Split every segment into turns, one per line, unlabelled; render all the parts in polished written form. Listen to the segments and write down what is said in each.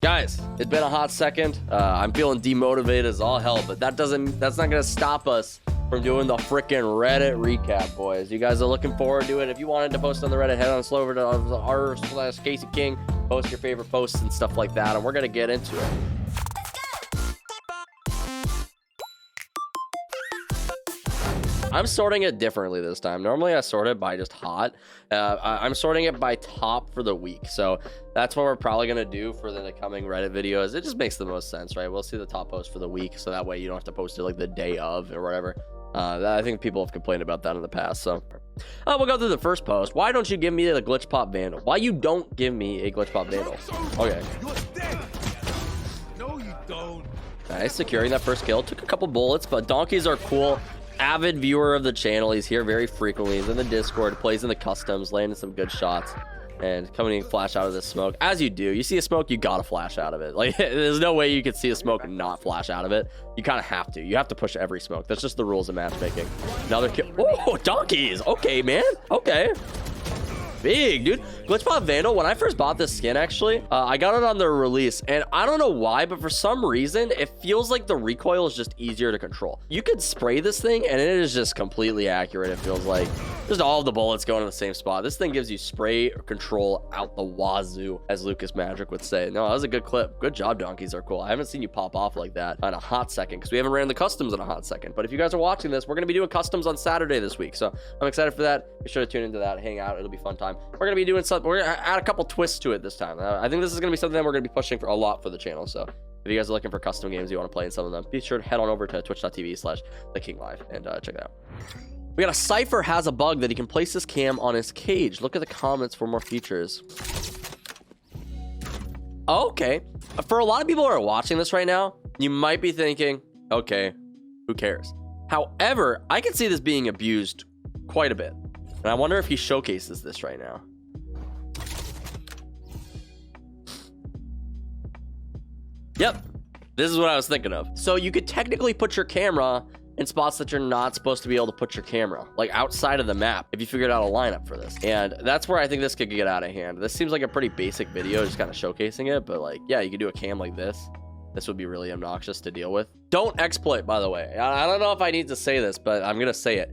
Guys, it's been a hot second. I'm feeling demotivated as all hell, but that's not gonna stop us from doing the freaking Reddit recap, boys. You guys are looking forward to it. If you wanted to post on the Reddit, head on over to r/Casey King, post your favorite posts and stuff like that, and we're gonna get into it. I'm sorting it differently this time. Normally I sort it by just hot. I'm sorting it by top for the week. So that's what we're probably going to do for the coming Reddit videos. It just makes the most sense, right? We'll see the top post for the week. So that way you don't have to post it like the day of or whatever. I think people have complained about that in the past. So we'll go through the first post. Why don't you give me the glitch pop vandal? Why you don't give me a glitch pop vandal? Okay.
No, you don't.
Nice, securing that first kill. Took a couple bullets, but donkeys are cool. Avid viewer of the channel. He's here very frequently. He's in the Discord, plays in the customs, landing some good shots, and coming and flash out of this smoke. As you do, you see a smoke, you gotta flash out of it. Like, there's no way you could see a smoke and not flash out of it. You kind of have to. You have to push every smoke. That's just the rules of matchmaking. Another kill. Oh, donkeys. Okay, man. Okay. Big, dude. Glitch Pop Vandal, when I first bought this skin, actually, I got it on the release, and I don't know why, but for some reason, it feels like the recoil is just easier to control. You could spray this thing, and it is just completely accurate, it feels like. Just all of the bullets going in the same spot. This thing gives you spray control out the wazoo, as Lucas Magic would say. No, that was a good clip. Good job, donkeys are cool. I haven't seen you pop off like that in a hot second, because we haven't ran the customs in a hot second. But if you guys are watching this, we're going to be doing customs on Saturday this week, so I'm excited for that. Be sure to tune into that, hang out. It'll be fun time. We're gonna be doing something. We're gonna add a couple twists to it this time. I think this is gonna be something that we're gonna be pushing for a lot for the channel. So if you guys are looking for custom games you want to play in some of them, be sure to head on over to twitch.tv/thekinglive and check it out. We got a Cypher has a bug that he can place his cam on his cage. Look at the comments for more features. Okay, for a lot of people who are watching this right now, you might be thinking, okay, who cares? However, I can see this being abused quite a bit. And I wonder if he showcases this right now. Yep, this is what I was thinking of. So you could technically put your camera in spots that you're not supposed to be able to put your camera, like outside of the map, if you figured out a lineup for this. And that's where I think this could get out of hand. This seems like a pretty basic video, just kind of showcasing it, but like, yeah, you could do a cam like this. This would be really obnoxious to deal with. Don't exploit, by the way. I don't know if I need to say this, but I'm gonna say it.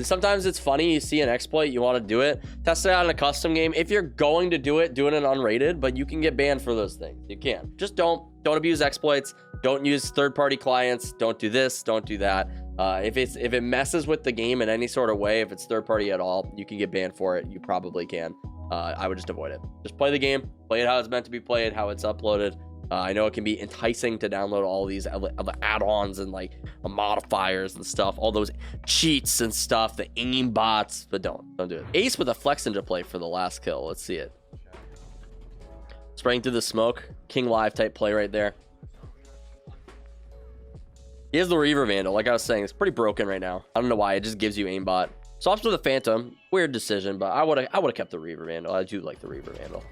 Sometimes it's funny, you see an exploit, you want to do it, test it out in a custom game. If you're going to do it in unrated, but you can get banned for those things. You can. Just don't abuse exploits. Don't use third-party clients. Don't do this, don't do that. If it messes with the game in any sort of way, if it's third-party at all, you can get banned for it. You probably can. I would just avoid it. Just play the game, play it how it's meant to be played, how it's uploaded. I know it can be enticing to download all these other add-ons and like modifiers and stuff, all those cheats and stuff, the aim bots, but don't do it. Ace with a flex into play for the last kill. Let's see it. Spraying through the smoke. King Live type play right there. He has the Reaver Vandal. Like I was saying, it's pretty broken right now. I don't know why. It just gives you aimbot. Swaps with the Phantom. Weird decision, but I would have kept the Reaver Vandal. I do like the Reaver Vandal.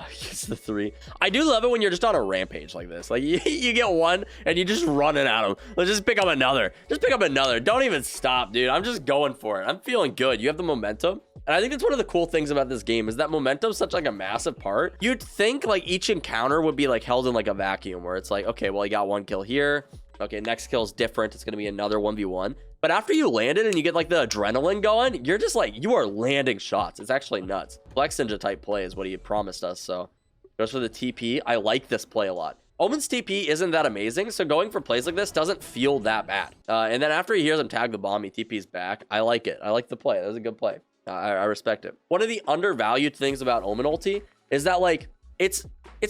It's the 3. I do love it when you're just on a rampage like this. Like you get one and you just running at them. Let's just pick up another. Just pick up another. Don't even stop, dude. I'm just going for it. I'm feeling good. You have the momentum. And I think that's one of the cool things about this game is that momentum is such like a massive part. You'd think like each encounter would be like held in like a vacuum where it's like, okay, well, you got one kill here. Okay, next kill is different. It's going to be another 1v1. But after you land it and you get like the adrenaline going, you're just like, you are landing shots. It's actually nuts. Flex Ninja type play is what he had promised us. So goes for the TP. I like this play a lot. Omen's TP isn't that amazing. So going for plays like this doesn't feel that bad. And then after he hears him tag the bomb, he TP's back. I like it. I like the play. That was a good play. I respect it. One of the undervalued things about Omen ulti is that like, it's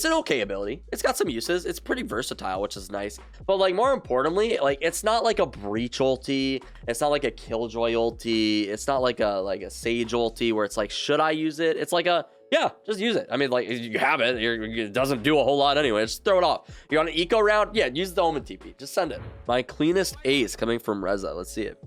an okay ability. It's got some uses. It's pretty versatile, which is nice. But like more importantly, like it's not like a breach ulti. It's not like a killjoy ulti. It's not like a sage ulti where it's like, should I use it? It's like a, yeah, just use it. I mean, like you have it. It doesn't do a whole lot anyway. Just throw it off. You're on an eco round. Yeah, use the Omen TP. Just send it. My cleanest ace coming from Reza. Let's see it.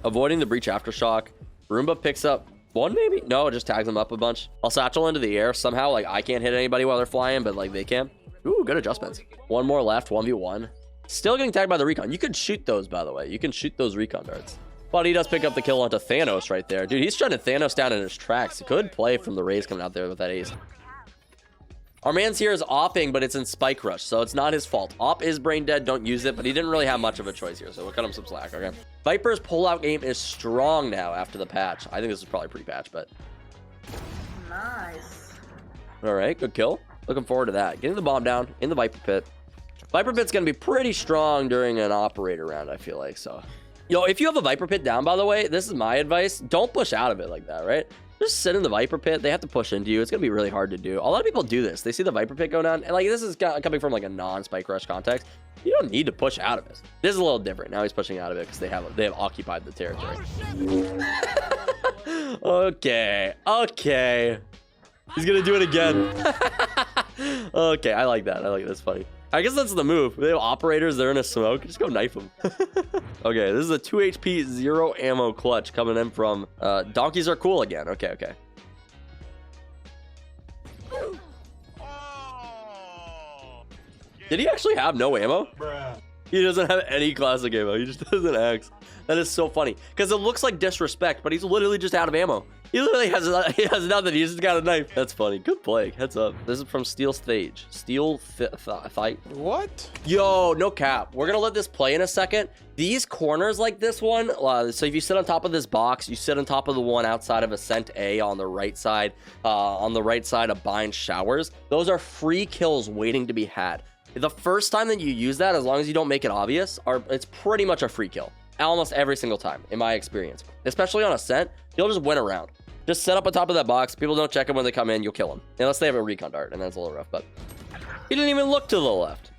Avoiding the breach aftershock. Roomba picks up one, maybe? No, it just tags them up a bunch. I'll satchel into the air somehow. Like, I can't hit anybody while they're flying, but, like, they can. Ooh, good adjustments. One more left, 1v1. Still getting tagged by the recon. You could shoot those, by the way. You can shoot those recon darts. But he does pick up the kill onto Thanos right there. Dude, he's shutting Thanos down in his tracks. Good play from the Rays coming out there with that ace. Our man's here is offing, but it's in Spike Rush, so it's not his fault. Op is brain dead, don't use it, but he didn't really have much of a choice here, so we'll cut him some slack, okay? Viper's pullout game is strong now after the patch. I think this is probably pre-patch, but...
Nice.
All right, good kill. Looking forward to that. Getting the bomb down in the Viper pit. Viper pit's going to be pretty strong during an operator round, I feel like, so... Yo, if you have a Viper pit down, by the way, this is my advice. Don't push out of it like that, right? Just sit in the Viper pit. They have to push into you. It's going to be really hard to do. A lot of people do this. They see the Viper pit go down. And, like, this is coming from, like, a non-Spike Rush context. You don't need to push out of it. This is a little different. Now he's pushing out of it because they have occupied the territory. Okay. Okay. He's going to do it again. Okay, I like that. I like that's funny. I guess that's the move. They have operators. They're in a smoke. Just go knife them. Okay, this is a 2 HP, 0 ammo clutch coming in from... donkeys are cool again. Okay, okay. Did he actually have no ammo?
Bruh.
He doesn't have any classic ammo. He just doesn't axe. That is so funny. Because it looks like disrespect, but he's literally just out of ammo. He literally has nothing. He just got a knife. That's funny. Good play. Heads up. This is from Steel Stage. Steel Fight.
What?
Yo, no cap. We're going to let this play in a second. These corners like this one. So if you sit on top of this box, you sit on top of the one outside of Ascent A on the right side. On the right side of Bind Showers. Those are free kills waiting to be had. The first time that you use that, as long as you don't make it obvious, it's pretty much a free kill. Almost every single time, in my experience. Especially on Ascent, you'll just win around. Just set up on top of that box. People don't check them when they come in. You'll kill them. Unless they have a recon dart, and that's a little rough. But he didn't even look to the left.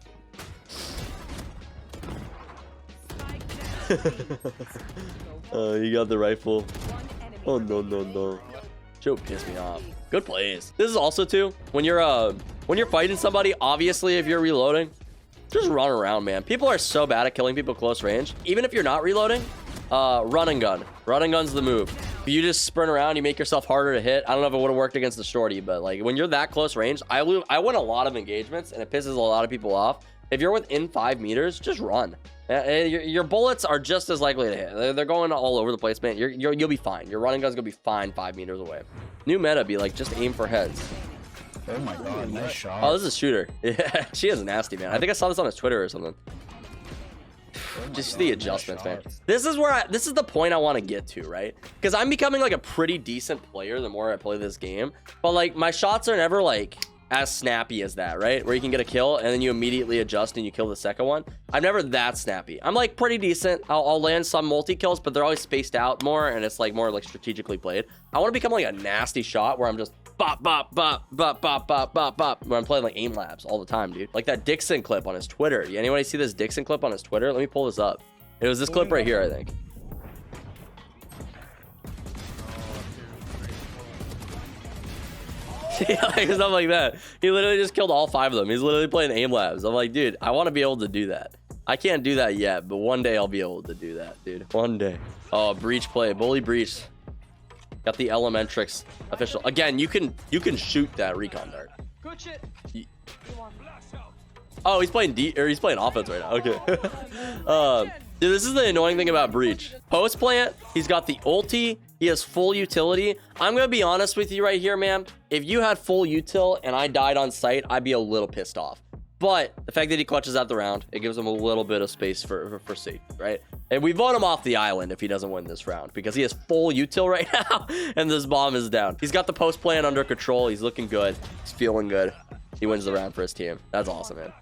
You got the rifle. Oh, no, no, no. Joe pissed me off. Good plays. This is also, too, when you're fighting somebody, obviously, if you're reloading, just run around, man. People are so bad at killing people close range. Even if you're not reloading, run and gun. Run and gun's the move. If you just sprint around, you make yourself harder to hit. I don't know if it would have worked against the shorty, but like when you're that close range, I win a lot of engagements and it pisses a lot of people off. If you're within 5 meters, just run. Your bullets are just as likely to hit. They're going all over the place, man. You'll be fine. Your running gun's gonna be fine 5 meters away. New meta be like, just aim for heads.
Oh my god, nice shot.
Oh, this is a shooter. Yeah, she is nasty, man. I think I saw this on his Twitter or something. Just the adjustments, man. This is the point I want to get to, right? Because I'm becoming like a pretty decent player the more I play this game. But like my shots are never like as snappy as that, right? Where you can get a kill and then you immediately adjust and you kill the second one. I'm never that snappy. I'm like pretty decent. I'll land some multi-kills, but they're always spaced out more and it's like more like strategically played. I want to become like a nasty shot where I'm just bop, bop, bop, bop, bop, bop, bop, bop, where I'm playing like aim labs all the time, dude. Like that Dixon clip on his Twitter. Anybody see this Dixon clip on his Twitter? Let me pull this up. It was this clip right here, I think. Yeah, like stuff like that. He literally just killed all 5 of them. He's literally playing aim labs. I'm like, dude, I want to be able to do that. I can't do that yet, but one day I'll be able to do that, dude. One day. Oh, breach play. Bully breach. Got the Elementrix official. Again, you can shoot that recon dart.
Good shit.
Oh, he's playing he's playing offense right now. Okay. Dude, this is the annoying thing about breach. Post plant, he's got the ulti. He has full utility. I'm gonna be honest with you right here, man. If you had full util and I died on sight, I'd be a little pissed off. But the fact that he clutches out the round, it gives him a little bit of space for safety, right? And we vote him off the island if he doesn't win this round because he has full util right now and this bomb is down. He's got the post plan under control. He's looking good. He's feeling good. He wins the round for his team. That's awesome, man.